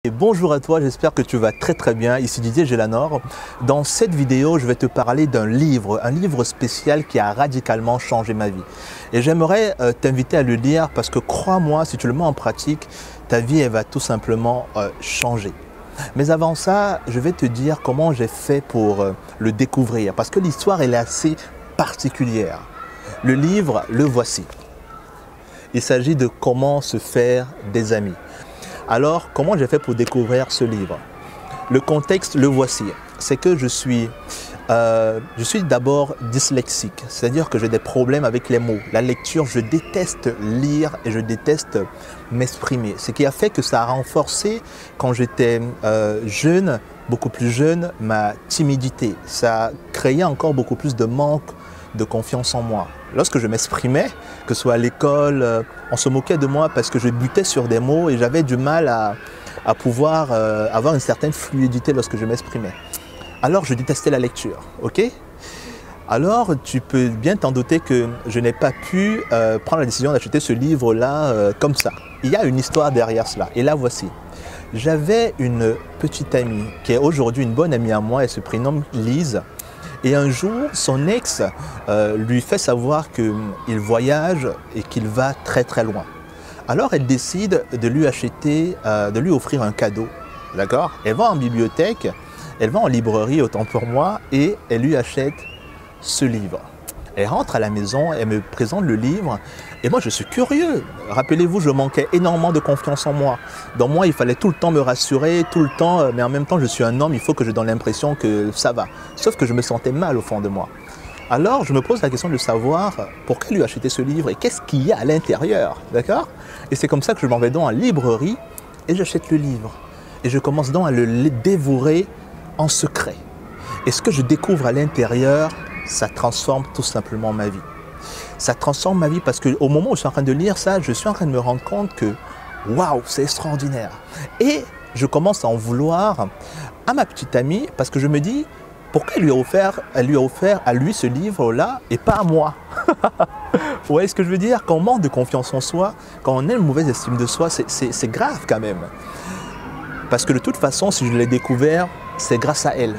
Et bonjour à toi, j'espère que tu vas très bien. Ici Didier Gélanor. Dans cette vidéo, je vais te parler d'un livre, un livre spécial qui a radicalement changé ma vie. Et j'aimerais t'inviter à le lire parce que crois-moi, si tu le mets en pratique, ta vie elle va tout simplement changer. Mais avant ça, je vais te dire comment j'ai fait pour le découvrir parce que l'histoire elle est assez particulière. Le livre, le voici. Il s'agit de comment se faire des amis. Alors, comment j'ai fait pour découvrir ce livre? Le contexte, le voici. C'est que je suis d'abord dyslexique, c'est-à-dire que j'ai des problèmes avec les mots. La lecture, je déteste lire et je déteste m'exprimer. Ce qui a fait que ça a renforcé, quand j'étais jeune, beaucoup plus jeune, ma timidité. Ça a créé encore beaucoup plus de manque de confiance en moi. Lorsque je m'exprimais, que ce soit à l'école, on se moquait de moi parce que je butais sur des mots et j'avais du mal à pouvoir avoir une certaine fluidité lorsque je m'exprimais. Alors je détestais la lecture, ok? Alors tu peux bien t'en douter que je n'ai pas pu prendre la décision d'acheter ce livre-là comme ça. Il y a une histoire derrière cela et la voici. J'avais une petite amie qui est aujourd'hui une bonne amie à moi, elle se prénomme Lise. Et un jour, son ex lui fait savoir qu'il voyage et qu'il va très loin. Alors elle décide de lui acheter, de lui offrir un cadeau. D'accord? Elle va en bibliothèque, elle va en librairie autant pour moi et elle lui achète ce livre. Elle rentre à la maison, elle me présente le livre et moi je suis curieux. Rappelez-vous, je manquais énormément de confiance en moi. Dans moi, il fallait tout le temps me rassurer, tout le temps, mais en même temps je suis un homme, il faut que je donne l'impression que ça va. Sauf que je me sentais mal au fond de moi. Alors je me pose la question de savoir pourquoi lui acheter ce livre et qu'est-ce qu'il y a à l'intérieur, d'accord? Et c'est comme ça que je m'en vais donc en librairie et j'achète le livre. Et je commence donc à le dévorer en secret. Et ce que je découvre à l'intérieur, ça transforme tout simplement ma vie. Ça transforme ma vie parce qu'au moment où je suis en train de lire ça, je suis en train de me rendre compte que waouh, c'est extraordinaire. Et je commence à en vouloir à ma petite amie parce que je me dis pourquoi elle lui a offert à lui ce livre-là et pas à moi. Vous voyez ce que je veux dire? Quand on manque de confiance en soi, quand on a une mauvaise estime de soi, c'est grave quand même. Parce que de toute façon, si je l'ai découvert, c'est grâce à elle.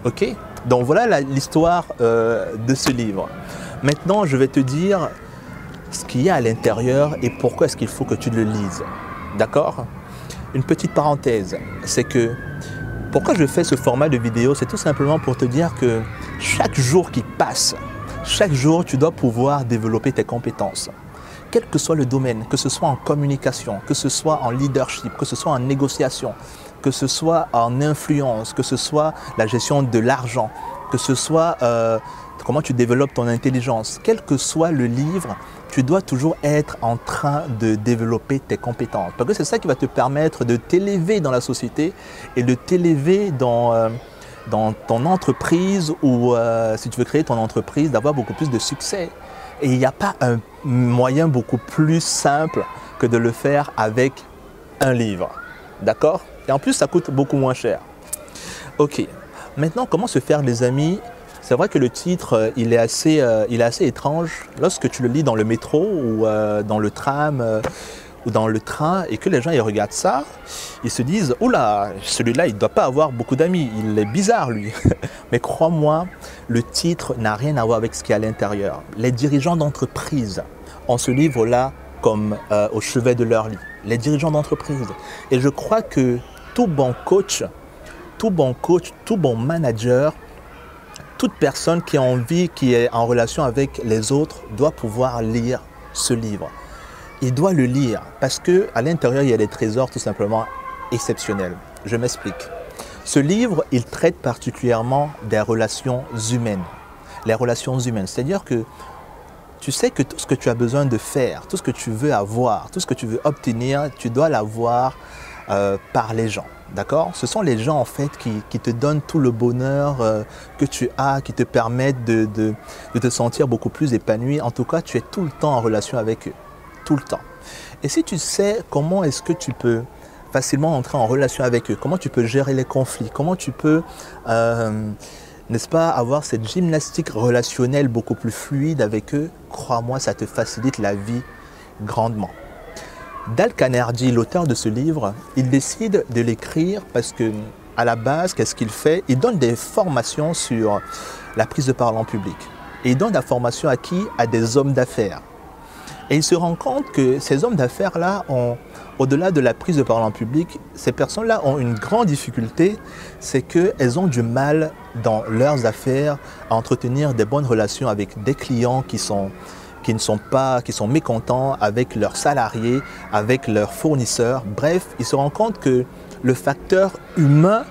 Ok? Donc voilà l'histoire de ce livre. Maintenant, je vais te dire ce qu'il y a à l'intérieur et pourquoi est-ce qu'il faut que tu le lises. D'accord? Une petite parenthèse, c'est que pourquoi je fais ce format de vidéo, c'est tout simplement pour te dire que chaque jour qui passe, chaque jour, tu dois pouvoir développer tes compétences. Quel que soit le domaine, que ce soit en communication, que ce soit en leadership, que ce soit en négociation, que ce soit en influence, que ce soit la gestion de l'argent, que ce soit comment tu développes ton intelligence. Quel que soit le livre, tu dois toujours être en train de développer tes compétences. Parce que c'est ça qui va te permettre de t'élever dans la société et de t'élever dans ton entreprise ou si tu veux créer ton entreprise, d'avoir beaucoup plus de succès. Et il n'y a pas un moyen beaucoup plus simple que de le faire avec un livre. D'accord? Et en plus, ça coûte beaucoup moins cher. Ok. Maintenant, comment se faire des amis? C'est vrai que le titre, il est assez étrange. Lorsque tu le lis dans le métro ou dans le tram ou dans le train et que les gens ils regardent ça, ils se disent « Oula, celui-là, il ne doit pas avoir beaucoup d'amis. Il est bizarre, lui. » Mais crois-moi, le titre n'a rien à voir avec ce qu'il y a à l'intérieur. Les dirigeants d'entreprise ont ce livre-là comme au chevet de leur lit. Les dirigeants d'entreprise. Et je crois que tout bon coach, tout bon manager, toute personne qui a envie, qui est en relation avec les autres, doit pouvoir lire ce livre. Il doit le lire parce qu'à l'intérieur, il y a des trésors tout simplement exceptionnels. Je m'explique. Ce livre, il traite particulièrement des relations humaines. Les relations humaines, c'est-à-dire que tu sais que tout ce que tu as besoin de faire, tout ce que tu veux avoir, tout ce que tu veux obtenir, tu dois l'avoir par les gens. D'accord? Ce sont les gens en fait qui te donnent tout le bonheur que tu as, qui te permettent de te sentir beaucoup plus épanoui. En tout cas, tu es tout le temps en relation avec eux. Tout le temps. Et si tu sais comment est-ce que tu peux facilement entrer en relation avec eux, comment tu peux gérer les conflits, comment tu peux, n'est-ce pas, avoir cette gymnastique relationnelle beaucoup plus fluide avec eux, crois-moi, ça te facilite la vie grandement. Dale Carnegie, l'auteur de ce livre, il décide de l'écrire parce que, à la base, qu'est-ce qu'il fait? Il donne des formations sur la prise de parole en public. Et il donne la formation à qui? À des hommes d'affaires. Et il se rend compte que ces hommes d'affaires-là, au-delà de la prise de parole en public, ces personnes-là ont une grande difficulté, c'est qu'elles ont du mal dans leurs affaires à entretenir des bonnes relations avec des clients qui sont mécontents, avec leurs salariés, avec leurs fournisseurs. Bref, il se rend compte que le facteur humain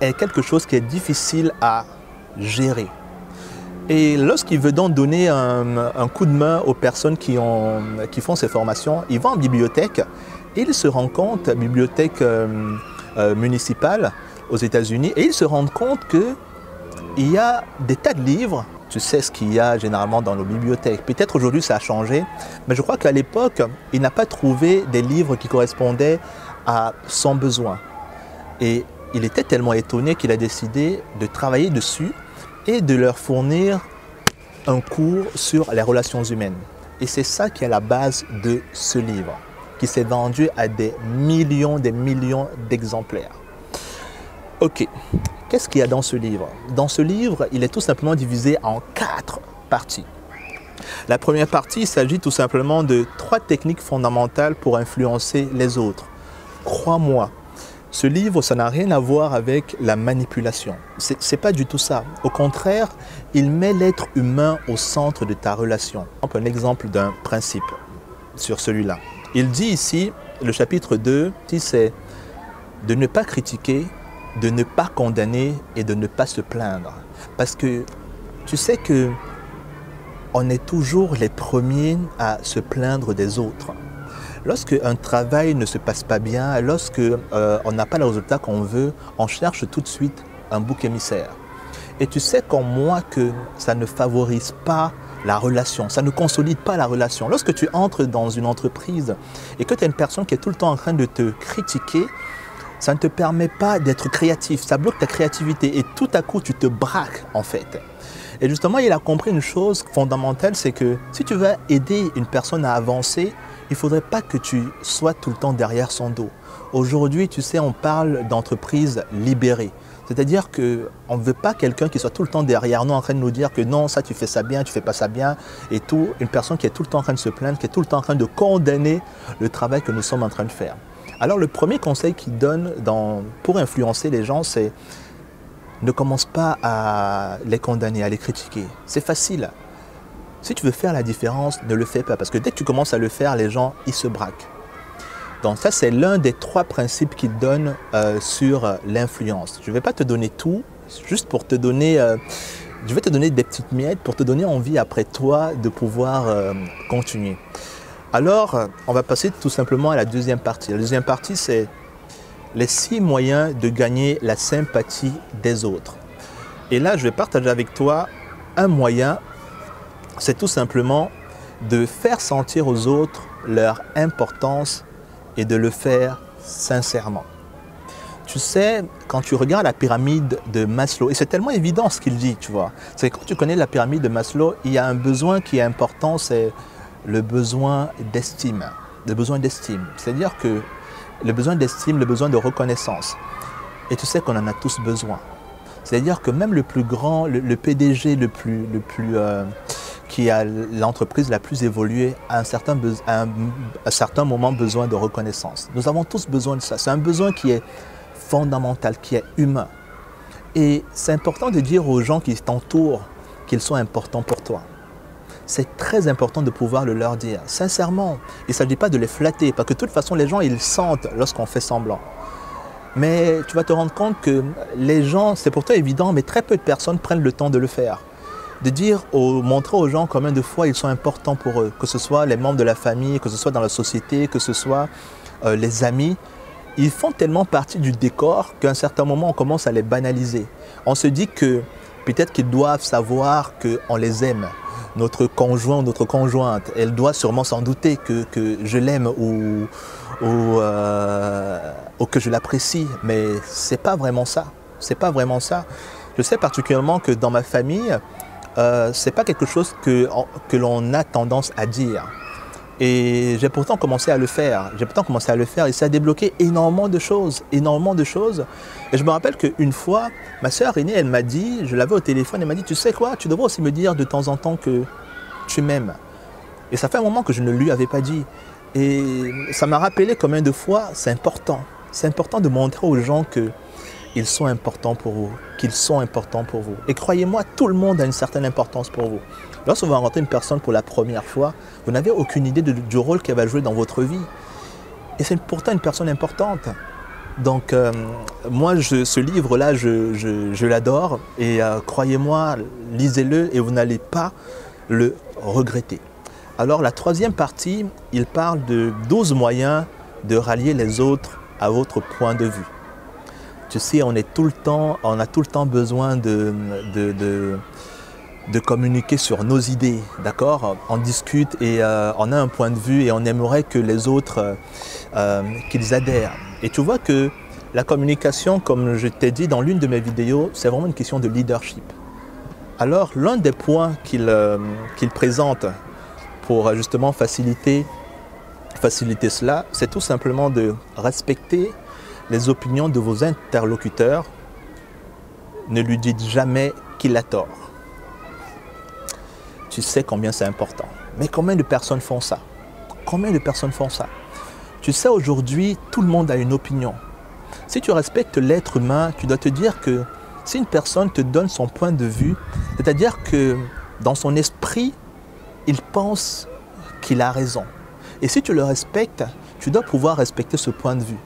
est quelque chose qui est difficile à gérer. Et lorsqu'il veut donc donner un coup de main aux personnes qui font ces formations, il va en bibliothèque et il se rend compte, bibliothèque municipale aux États-Unis, et il se rend compte qu'il y a des tas de livres. Tu sais ce qu'il y a généralement dans nos bibliothèques. Peut-être aujourd'hui ça a changé, mais je crois qu'à l'époque, il n'a pas trouvé des livres qui correspondaient à son besoin. Et il était tellement étonné qu'il a décidé de travailler dessus et de leur fournir un cours sur les relations humaines. Et c'est ça qui est à la base de ce livre, qui s'est vendu à des millions d'exemplaires. Ok, qu'est-ce qu'il y a dans ce livre? Dans ce livre, il est tout simplement divisé en 4 parties. La première partie, il s'agit tout simplement de 3 techniques fondamentales pour influencer les autres. Crois-moi, ce livre, ça n'a rien à voir avec la manipulation. C'est pas du tout ça. Au contraire, il met l'être humain au centre de ta relation. Un exemple d'un principe sur celui-là. Il dit ici, le chapitre 2, c'est de ne pas critiquer, de ne pas condamner et de ne pas se plaindre. Parce que tu sais que on est toujours les premiers à se plaindre des autres. Lorsque un travail ne se passe pas bien, lorsque on n'a pas le résultat qu'on veut, on cherche tout de suite un bouc émissaire. Et tu sais comme moi que ça ne favorise pas la relation, ça ne consolide pas la relation. Lorsque tu entres dans une entreprise et que tu es une personne qui est tout le temps en train de te critiquer, ça ne te permet pas d'être créatif, ça bloque ta créativité et tout à coup tu te braques en fait. Et justement, il a compris une chose fondamentale, c'est que si tu veux aider une personne à avancer, il ne faudrait pas que tu sois tout le temps derrière son dos. Aujourd'hui, tu sais, on parle d'entreprise libérée. C'est-à-dire qu'on ne veut pas quelqu'un qui soit tout le temps derrière nous en train de nous dire que non, ça tu fais ça bien, tu ne fais pas ça bien et tout. Une personne qui est tout le temps en train de se plaindre, qui est tout le temps en train de condamner le travail que nous sommes en train de faire. Alors le premier conseil qu'il donne pour influencer les gens, c'est ne commence pas à les condamner, à les critiquer. C'est facile. Si tu veux faire la différence, ne le fais pas. Parce que dès que tu commences à le faire, les gens, ils se braquent. Donc ça, c'est l'un des 3 principes qu'il donne sur l'influence. Je ne vais pas te donner tout, juste pour te donner... je vais te donner des petites miettes pour te donner envie après toi de pouvoir continuer. Alors, on va passer tout simplement à la deuxième partie. La deuxième partie, c'est les 6 moyens de gagner la sympathie des autres. Et là, je vais partager avec toi un moyen, c'est tout simplement de faire sentir aux autres leur importance et de le faire sincèrement. Tu sais, quand tu regardes la pyramide de Maslow, et c'est tellement évident ce qu'il dit, tu vois, c'est que quand tu connais la pyramide de Maslow, il y a un besoin qui est important, c'est le besoin d'estime. Le besoin d'estime, c'est-à-dire que le besoin d'estime, le besoin de reconnaissance. Et tu sais qu'on en a tous besoin. C'est-à-dire que même le plus grand, le PDG qui a l'entreprise la plus évoluée a à un certain moment besoin de reconnaissance. Nous avons tous besoin de ça. C'est un besoin qui est fondamental, qui est humain. Et c'est important de dire aux gens qui t'entourent qu'ils sont importants pour toi. C'est très important de pouvoir le leur dire, sincèrement. Il ne s'agit pas de les flatter, parce que de toute façon, les gens, ils sentent lorsqu'on fait semblant. Mais tu vas te rendre compte que les gens, c'est pour toi évident, mais très peu de personnes prennent le temps de le faire. De dire, montrer aux gens combien de fois ils sont importants pour eux, que ce soit les membres de la famille, que ce soit dans la société, que ce soit les amis. Ils font tellement partie du décor qu'à un certain moment, on commence à les banaliser. On se dit que peut-être qu'ils doivent savoir qu'on les aime. Notre conjoint ou notre conjointe, elle doit sûrement s'en douter que je l'aime ou que je l'apprécie, mais c'est pas vraiment ça. C'est pas vraiment ça. Je sais particulièrement que dans ma famille, c'est pas quelque chose que l'on a tendance à dire. Et j'ai pourtant commencé à le faire. Et ça a débloqué énormément de choses, énormément de choses. Et je me rappelle qu'une fois, ma sœur aînée, elle m'a dit, je l'avais au téléphone, elle m'a dit, tu sais quoi, tu devrais aussi me dire de temps en temps que tu m'aimes. Et ça fait un moment que je ne lui avais pas dit. Et ça m'a rappelé combien de fois c'est important. C'est important de montrer aux gens qu'ils sont importants pour vous, qu'ils sont importants pour vous. Et croyez-moi, tout le monde a une certaine importance pour vous. Lorsque vous rencontrez une personne pour la première fois, vous n'avez aucune idée du rôle qu'elle va jouer dans votre vie. Et c'est pourtant une personne importante. Donc, moi, ce livre-là, je l'adore. Et croyez-moi, lisez-le et vous n'allez pas le regretter. Alors, la troisième partie, il parle de 12 moyens de rallier les autres à votre point de vue. Tu sais, on a tout le temps besoin de communiquer sur nos idées, d'accord? On discute et on a un point de vue et on aimerait que les autres, qu'ils adhèrent. Et tu vois que la communication, comme je t'ai dit dans l'une de mes vidéos, c'est vraiment une question de leadership. Alors, l'un des points qu'il présente pour justement faciliter cela, c'est tout simplement de respecter les opinions de vos interlocuteurs. Ne lui dites jamais qu'il a tort. Tu sais combien c'est important. Mais combien de personnes font ça? Combien de personnes font ça? Tu sais, aujourd'hui, tout le monde a une opinion. Si tu respectes l'être humain, tu dois te dire que si une personne te donne son point de vue, c'est-à-dire que dans son esprit, il pense qu'il a raison. Et si tu le respectes, tu dois pouvoir respecter ce point de vue.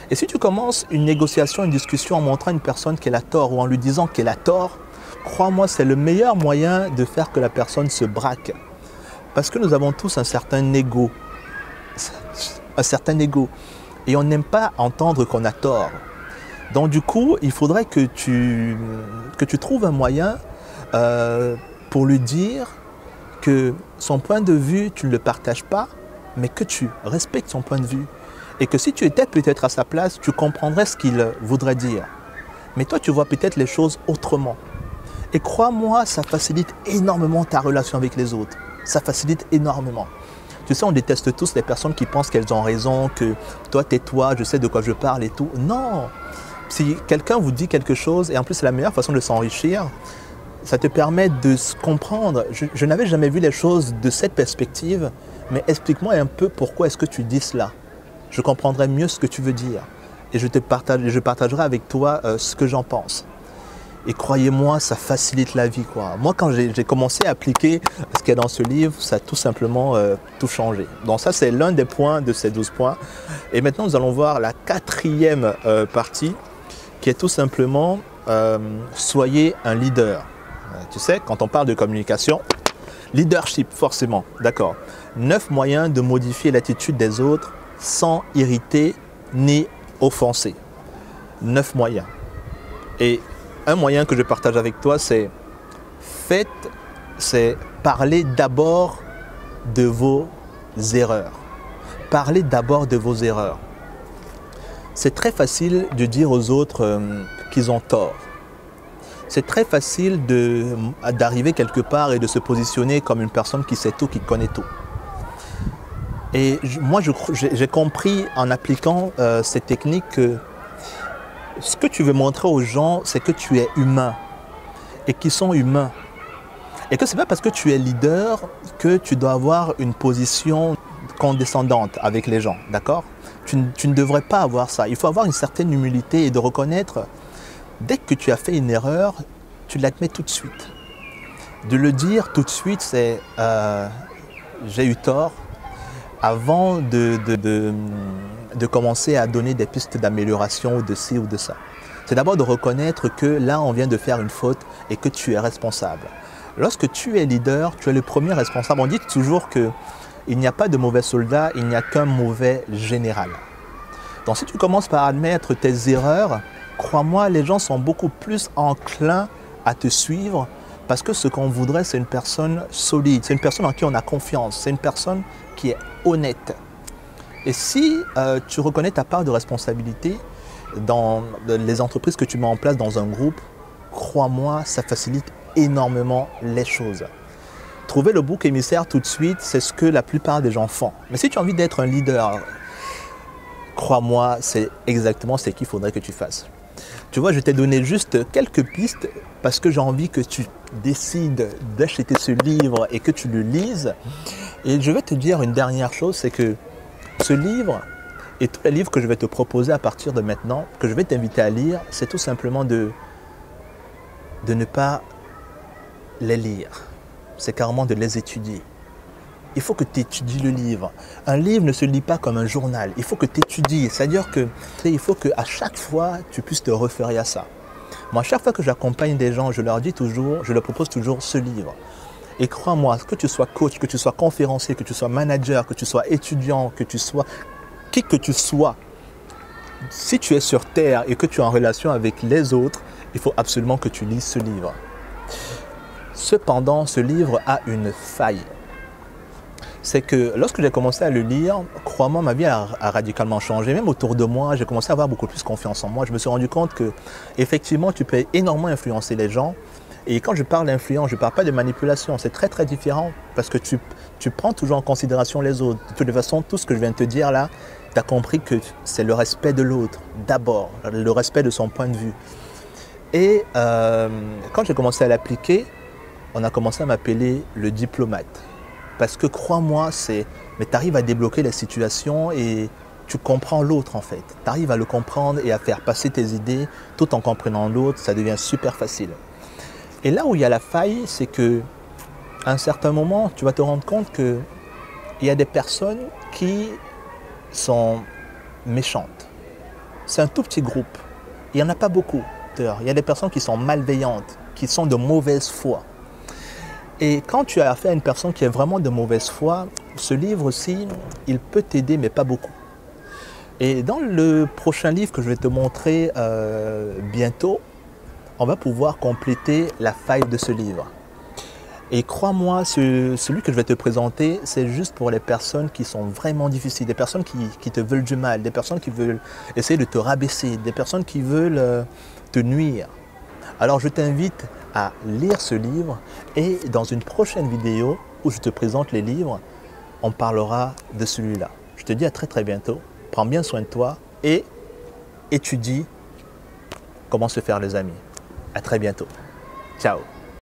Et si tu commences une négociation, une discussion en montrant à une personne qu'elle a tort ou en lui disant qu'elle a tort, crois-moi, c'est le meilleur moyen de faire que la personne se braque. Parce que nous avons tous un certain ego. Et on n'aime pas entendre qu'on a tort. Donc du coup, il faudrait que tu trouves un moyen pour lui dire que son point de vue, tu ne le partages pas, mais que tu respectes son point de vue. Et que si tu étais peut-être à sa place, tu comprendrais ce qu'il voudrait dire. Mais toi, tu vois peut-être les choses autrement. Et crois-moi, ça facilite énormément ta relation avec les autres. Ça facilite énormément. Tu sais, on déteste tous les personnes qui pensent qu'elles ont raison, que toi, tais-toi, je sais de quoi je parle et tout. Non! Si quelqu'un vous dit quelque chose, et en plus c'est la meilleure façon de s'enrichir, ça te permet de se comprendre. Je n'avais jamais vu les choses de cette perspective, mais explique-moi un peu pourquoi est-ce que tu dis cela. Je comprendrai mieux ce que tu veux dire. Et je partagerai avec toi ce que j'en pense. Et croyez-moi, ça facilite la vie, quoi. Moi, quand j'ai commencé à appliquer ce qu'il y a dans ce livre, ça a tout simplement tout changé. Donc ça, c'est l'un des points de ces 12 points. Et maintenant, nous allons voir la quatrième partie, qui est tout simplement soyez un leader. Tu sais, quand on parle de communication, leadership, forcément, d'accord. 9 moyens de modifier l'attitude des autres sans irriter ni offenser. 9 moyens. Et un moyen que je partage avec toi, c'est parler d'abord de vos erreurs. Parlez d'abord de vos erreurs. C'est très facile de dire aux autres qu'ils ont tort. C'est très facile d'arriver quelque part et de se positionner comme une personne qui sait tout, qui connaît tout. Et moi, j'ai compris en appliquant ces techniques que ce que tu veux montrer aux gens, c'est que tu es humain et qu'ils sont humains. Et que ce n'est pas parce que tu es leader que tu dois avoir une position condescendante avec les gens, d'accord? Tu ne devrais pas avoir ça. Il faut avoir une certaine humilité et de reconnaître, dès que tu as fait une erreur, tu l'admets tout de suite. De le dire tout de suite, c'est j'ai eu tort, avant de commencer à donner des pistes d'amélioration ou de ci ou de ça. C'est d'abord de reconnaître que là, on vient de faire une faute et que tu es responsable. Lorsque tu es leader, tu es le premier responsable. On dit toujours qu'il n'y a pas de mauvais soldat, il n'y a qu'un mauvais général. Donc si tu commences par admettre tes erreurs, crois-moi, les gens sont beaucoup plus enclins à te suivre parce que ce qu'on voudrait, c'est une personne solide, c'est une personne en qui on a confiance, c'est une personne qui est honnête. Et si tu reconnais ta part de responsabilité dans les entreprises que tu mets en place dans un groupe, crois-moi, ça facilite énormément les choses. Trouver le bouc émissaire tout de suite, c'est ce que la plupart des gens font. Mais si tu as envie d'être un leader, crois-moi, c'est exactement ce qu'il faudrait que tu fasses. Tu vois, je t'ai donné juste quelques pistes parce que j'ai envie que tu décides d'acheter ce livre et que tu le lises. Et je vais te dire une dernière chose, c'est que ce livre et tous les livres que je vais te proposer à partir de maintenant, que je vais t'inviter à lire, c'est tout simplement de ne pas les lire. C'est carrément de les étudier. Il faut que tu étudies le livre. Un livre ne se lit pas comme un journal. Il faut que tu étudies. C'est-à-dire qu'il faut qu'à chaque fois, tu puisses te référer à ça. Moi, à chaque fois que j'accompagne des gens, je leur dis toujours, je leur propose toujours ce livre. Et crois-moi, que tu sois coach, que tu sois conférencier, que tu sois manager, que tu sois étudiant, que tu sois qui que tu sois, si tu es sur Terre et que tu es en relation avec les autres, il faut absolument que tu lises ce livre. Cependant, ce livre a une faille. C'est que lorsque j'ai commencé à le lire, crois-moi, ma vie a radicalement changé. Même autour de moi, j'ai commencé à avoir beaucoup plus confiance en moi. Je me suis rendu compte que, effectivement, tu peux énormément influencer les gens. Et quand je parle d'influence, je ne parle pas de manipulation. C'est très, très différent parce que tu prends toujours en considération les autres. De toute façon, tout ce que je viens de te dire là, tu as compris que c'est le respect de l'autre, d'abord, le respect de son point de vue. Et quand j'ai commencé à l'appliquer, on a commencé à m'appeler le diplomate. Parce que crois-moi, mais tu arrives à débloquer la situation et tu comprends l'autre en fait. Tu arrives à le comprendre et à faire passer tes idées tout en comprenant l'autre, ça devient super facile. Et là où il y a la faille, c'est qu'à un certain moment, tu vas te rendre compte qu'il y a des personnes qui sont méchantes. C'est un tout petit groupe. Il n'y en a pas beaucoup. Il y a des personnes qui sont malveillantes, qui sont de mauvaise foi. Et quand tu as affaire à une personne qui est vraiment de mauvaise foi, ce livre-ci, il peut t'aider, mais pas beaucoup. Et dans le prochain livre que je vais te montrer bientôt, on va pouvoir compléter la faille de ce livre. Et crois-moi, celui que je vais te présenter, c'est juste pour les personnes qui sont vraiment difficiles, des personnes qui te veulent du mal, des personnes qui veulent essayer de te rabaisser, des personnes qui veulent te nuire. Alors je t'invite à lire ce livre et dans une prochaine vidéo où je te présente les livres, on parlera de celui-là. Je te dis à très très bientôt. Prends bien soin de toi et étudie comment se faire les amis. À très bientôt. Ciao.